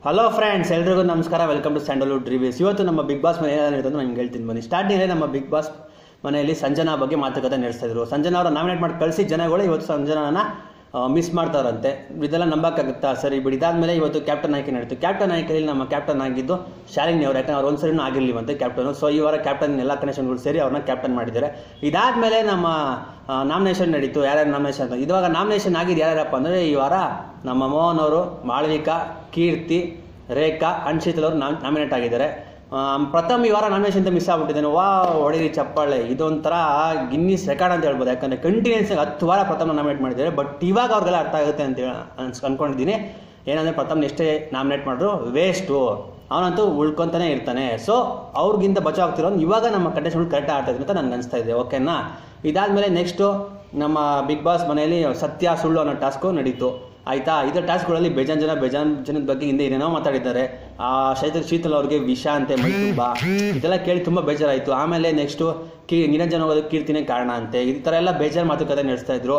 Hello friends, ಎಲ್ರಿಗೂ ನಮಸ್ಕಾರ. Welcome to Sandalwood reviews. ಇವತ್ತು ನಮ್ಮ ಬಿಗ್ ಬಾಸ್ ಮನೆ ಏನಾಗಿರುತ್ತೆ ಅಂತ ನಿಮ್ಗೆ ಹೇಳ್ತೀನಿ ಬನ್ನಿ. ಸ್ಟಾರ್ಟಿಂಗಲ್ಲೇ ನಮ್ಮ ಬಿಗ್ ಬಾಸ್ ಮನೆಯಲ್ಲಿ ಸಂಜನಾ ಬಗ್ಗೆ ಮಾತುಕತೆ ನಡೆಸ್ತಾ ಇದ್ರು. ಸಂಜನಾ ಅವರ ನಾಮಿನೇಟ್ ಮಾಡಿ ಕಳಿಸಿ ಜನಗಳು ಇವತ್ತು ಸಂಜನಾನ ಮಿಸ್ ಮಾಡ್ತಾರಂತೆ. ಇದೆಲ್ಲ ನಂಬಕ್ಕಾಗುತ್ತಾ? ಸರಿ ಬಿಡಿ. ಇದಾದ್ಮೇಲೆ ಇವತ್ತು ಕ್ಯಾಪ್ಟನ್ ಆಯ್ಕೆ ನಡೀತು. ಕ್ಯಾಪ್ಟನ್ ಆಯ್ಕೆಯಲ್ಲಿ ನಮ್ಮ ಕ್ಯಾಪ್ಟನ್ ಆಗಿದ್ದು ಶಾಲಿನಿ ಅವರು. ಯಾಕಂದ್ರೆ ಅವ್ರು ಒಂದ್ಸರಿನೂ ಆಗಿರ್ಲಿವಂತೆ ಕ್ಯಾಪ್ಟನ್. ಸೊ ಈ ವಾರ ಕ್ಯಾಪ್ಟನ್ ಎಲ್ಲ ಕನೆಕ್ಷನ್ಗಳು ಸೇರಿ ಅವ್ರನ್ನ ಕ್ಯಾಪ್ಟನ್ ಮಾಡಿದ್ದಾರೆ. ಇದಾದ್ಮೇಲೆ ನಮ್ಮ ನಾಮಿನೇಷನ್ ನಡೀತು. ಯಾರ್ಯಾರು ನಾಮಿನೇಷನ್ ಅಂತ ಇವಾಗ ನಾಮಿನೇಷನ್ ಆಗಿದ್ದು ಯಾರ್ಯಾರಪ್ಪ ಅಂದರೆ ಈ ವಾರ ನಮ್ಮ ಮೋಹನ್ ಅವರು, ಮಾಳವಿಕಾ, ಕೀರ್ತಿ, ರೇಖಾ, ಅನ್ಶಿತಲ್ ಅವರು ನಾಮಿನೇಟ್ ಆಗಿದ್ದಾರೆ. ಪ್ರಥಮ್ ಈ ವಾರ ನಾಮಿನೇಷನ್ ಅಂತ ಮಿಸ್ ಆಗ್ಬಿಟ್ಟಿದ್ದಾನೆ. ಹೊಡಿರಿ ಚಪ್ಪಾಳೆ. ಇದೊಂಥರ ಗಿನ್ನಿಸ್ ರೆಕಾರ್ಡ್ ಅಂತ ಹೇಳ್ಬೋದು. ಯಾಕಂದರೆ ಕಂಟಿನ್ಯೂಸ್ 10 ವಾರ ಪ್ರಥಮ್ ನಾಮಿನೇಟ್ ಮಾಡಿದ್ದಾರೆ. ಬಟ್ ಇವಾಗ ಅವ್ರಿಗೆಲ್ಲ ಅರ್ಥ ಆಗುತ್ತೆ ಅಂತ ಅನ್ಕೊಂಡಿದ್ದೀನಿ. ಏನಂದರೆ ಪ್ರಥಮ್ ಎಷ್ಟೇ ನಾಮಿನೇಟ್ ಮಾಡಿದ್ರು ವೇಸ್ಟು, ಅವನಂತೂ ಉಳ್ಕೊತಾನೆ ಇರ್ತಾನೆ. ಸೊ ಅವ್ರಿಗಿಂತ ಬಚಾವಾಗ್ತಿರೋನು ಇವಾಗ ನಮ್ಮ ಕಂಟೆಸ್ಟೆಂಟ್ಗಳು ಕರೆಕ್ಟಾಗಿ ಆಡ್ತಾ ಇದ್ರು ಅಂತ ನನಗೆ ಅನಿಸ್ತಾ ಇದೆ. ಓಕೆನಾ? ಇದಾದಮೇಲೆ ನೆಕ್ಸ್ಟು ನಮ್ಮ ಬಿಗ್ ಬಾಸ್ ಮನೆಯಲ್ಲಿ ಸತ್ಯ ಸುಳ್ಳು ಅನ್ನೋ ಟಾಸ್ಕು ನಡೀತು. ಆಯಿತಾ? ಇದರ ಟಾಸ್ಕ್ಗಳಲ್ಲಿ ಬೇಜಾನ್ ಜನದ ಬಗ್ಗೆ ಹಿಂದೆ ಏನೇನೋ ಮಾತಾಡಿದ್ದಾರೆ. ಶೀತಲ್ ಅವ್ರಿಗೆ ವಿಷ ಅಂತೆ ಮೈ ತುಂಬ, ಇದೆಲ್ಲ ಕೇಳಿ ತುಂಬ ಬೇಜಾರಾಯಿತು. ಆಮೇಲೆ ನೆಕ್ಸ್ಟು ನಿರಂಜನ್ ಹೋಗೋದಕ್ಕೆ ಕೀರ್ತಿನೇ ಕಾರಣ ಅಂತೆ. ಈ ಥರ ಎಲ್ಲ ಬೇಜಾರು ಮಾತುಕತೆ ನಡೆಸ್ತಾ ಇದ್ರು.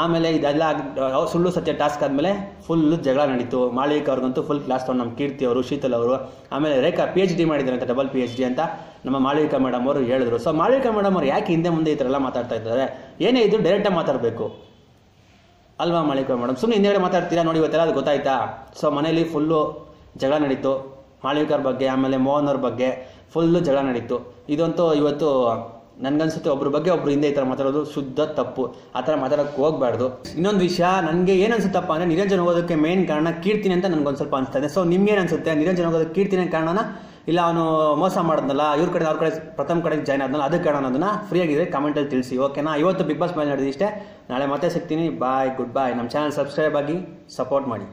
ಆಮೇಲೆ ಇದೆಲ್ಲ ಸುಳ್ಳು ಸತ್ಯ ಟಾಸ್ಕ್ ಆದಮೇಲೆ ಫುಲ್ಲು ಜಗಳ ನಡೀತು. ಮಾಳವಿಕಾ ಅವ್ರಿಗಂತೂ ಫುಲ್ ಕ್ಲಾಸ್ ತೊಗೊಂಡು ನಮ್ಮ ಕೀರ್ತಿ ಅವರು, ಶೀತಲ್ ಅವರು. ಆಮೇಲೆ ರೇಖಾ PhD ಮಾಡಿದ್ದಾರೆ ಅಂತ, ಡಬಲ್ PhD ಅಂತ ನಮ್ಮ ಮಾಳವಿಕಾ ಮೇಡಮ್ ಅವರು ಹೇಳಿದ್ರು. ಸೊ ಮಾಳವಿಕಾ ಮೇಡಮ್ ಅವ್ರು ಯಾಕೆ ಹಿಂದೆ ಮುಂದೆ ಈ ಥರ ಎಲ್ಲ ಮಾತಾಡ್ತಾ ಇದ್ದಾರೆ? ಏನೇ ಇದ್ರು ಡೈರೆಕ್ಟಾಗಿ ಮಾತಾಡಬೇಕು ಅಲ್ವಾ ಮಾಳವಿಕಾ ಮೇಡಮ್? ಸುಮ್ಮನೆ ಹಿಂದೆಗಡೆ ಮಾತಾಡ್ತೀರಾ ನೋಡಿ, ಇವತ್ತೆಲ್ಲ ಅದು ಗೊತ್ತಾಯ್ತಾ? ಸೊ ಮನೇಲಿ ಫುಲ್ಲು ಜಗಳ ನಡೀತು ಮಾಳವಿಕಾರ್ ಬಗ್ಗೆ. ಆಮೇಲೆ ಮೋಹನ್ ಅವ್ರ ಬಗ್ಗೆ ಫುಲ್ಲು ಜಗಳ ನಡೀತು. ಇದಂತೂ ಇವತ್ತು ನನಗನ್ಸುತ್ತೆ ಒಬ್ರ ಬಗ್ಗೆ ಒಬ್ರು ಹಿಂದೆ ಈ ಥರ ಮಾತಾಡೋದು ಶುದ್ಧ ತಪ್ಪು. ಆ ಥರ ಮಾತಾಡೋಕ್ಕೆ ಹೋಗಬಾರ್ದು. ಇನ್ನೊಂದು ವಿಷಯ, ನನಗೆ ಏನು ಅನ್ಸುತ್ತಪ್ಪ ಅಂದರೆ ನಿರಂಜನ್ ಹೋಗೋದಕ್ಕೆ ಮೇನ್ ಕಾರಣ ಕೀರ್ತಿನಿ ಅಂತ ನನಗೊಂದು ಸ್ವಲ್ಪ ಅನಿಸ್ತಾ ಇದೆ. ಸೊ ನಿಮ್ಗೇನು ಅನ್ಸುತ್ತೆ? ನಿರಂಜನ್ ಹೋಗೋದಕ್ಕೆ ಕೀರ್ತಿನೇ ಕಾರಣನ, ಇಲ್ಲ ಅವನು ಮೋಸ ಮಾಡಿದ್ನಲ್ಲ, ಇವ್ರ ಕಡೆ ಅವ್ರ ಕಡೆ ಪ್ರಥಮ್ ಕಡೆ ಜಾಯ್ನ್ ಆದ್ನಲ್ಲ ಅದಕ್ಕೆ ಕಾರಣ ಅನ್ನೋದನ್ನ ಫ್ರೀ ಆಗಿದ್ರೆ ಕಮೆಂಟಲ್ಲಿ ತಿಳಿಸಿ. ಓಕೆನಾ? ಇವತ್ತು ಬಿಗ್ ಬಾಸ್ ಮೇಲೆ ನಡೆದಿಷ್ಟೇ. ನಾಳೆ ಮತ್ತೆ ಸಿಗ್ತೀನಿ. ಬಾಯ್, ಗುಡ್ ಬಾಯ್. ನಮ್ಮ ಚಾನಲ್ ಸಬ್ಸ್ಕ್ರೈಬ್ ಆಗಿ ಸಪೋರ್ಟ್ ಮಾಡಿ.